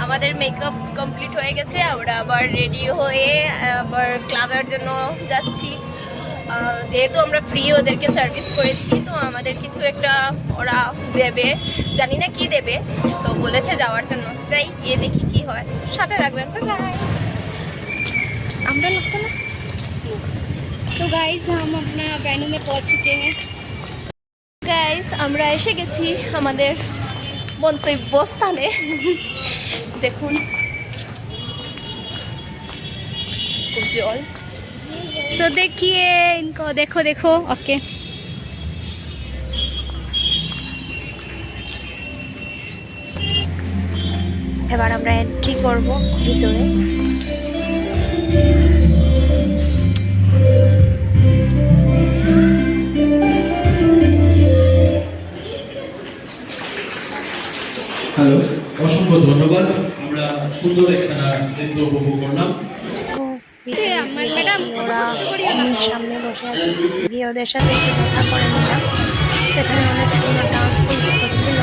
আমাদের makeup complete হয়ে গেছে, আমরা আবার রেডি হয়ে আবার ক্লাবের জন্য যাচ্ছি। যেহেতু আমরা ফ্রি ওদেরকে সার্ভিস করেছি, তো আমাদের কিছু একটা ওরা দেবে, জানি না কি দেবে, তো বলেছে যাওয়ার জন্য। যাই, গিয়ে দেখি কি হয়, সাথে থাকবেন। আমরা लगता ना। तो गाइस हम अपना वेन्यू में पहुंच चुके हैं। গাইস আমরা এসে গেছি আমাদের গন্তব্যস্থানে। দেখুন জল। तो देखिए इनको, देखो देखो। ओके এবার আমরা এন্ট্রি করব ভিতরে। হ্যালো, অসংখ্য ধন্যবাদ। আমরা সুন্দর একটা নৃত্য উপভোগ করলাম। ওরা সামনে বসে আছে, গিয়ে ওদের সাথে একটু দেখা করে নিলাম। সেখানে অনেক সুন্দর ডান্স হচ্ছিল।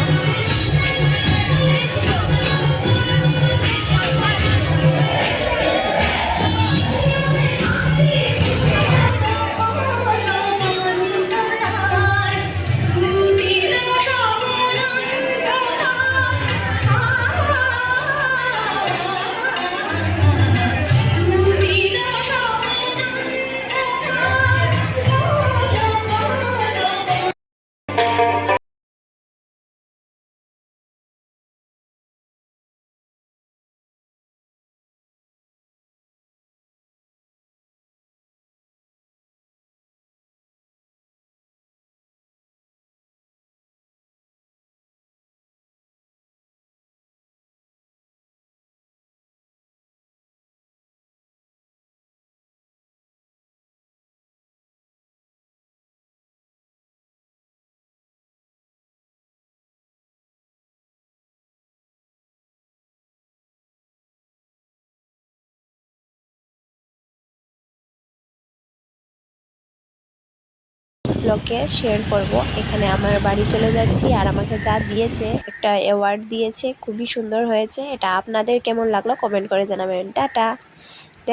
ব্লগে শেয়ার করব। এখানে আমার বাড়ি চলে যাচ্ছি, আর আমাকে যা দিয়েছে, একটা অ্যাওয়ার্ড দিয়েছে, খুবই সুন্দর হয়েছে। এটা আপনাদের কেমন লাগলো কমেন্ট করে জানাবেন। টাটা।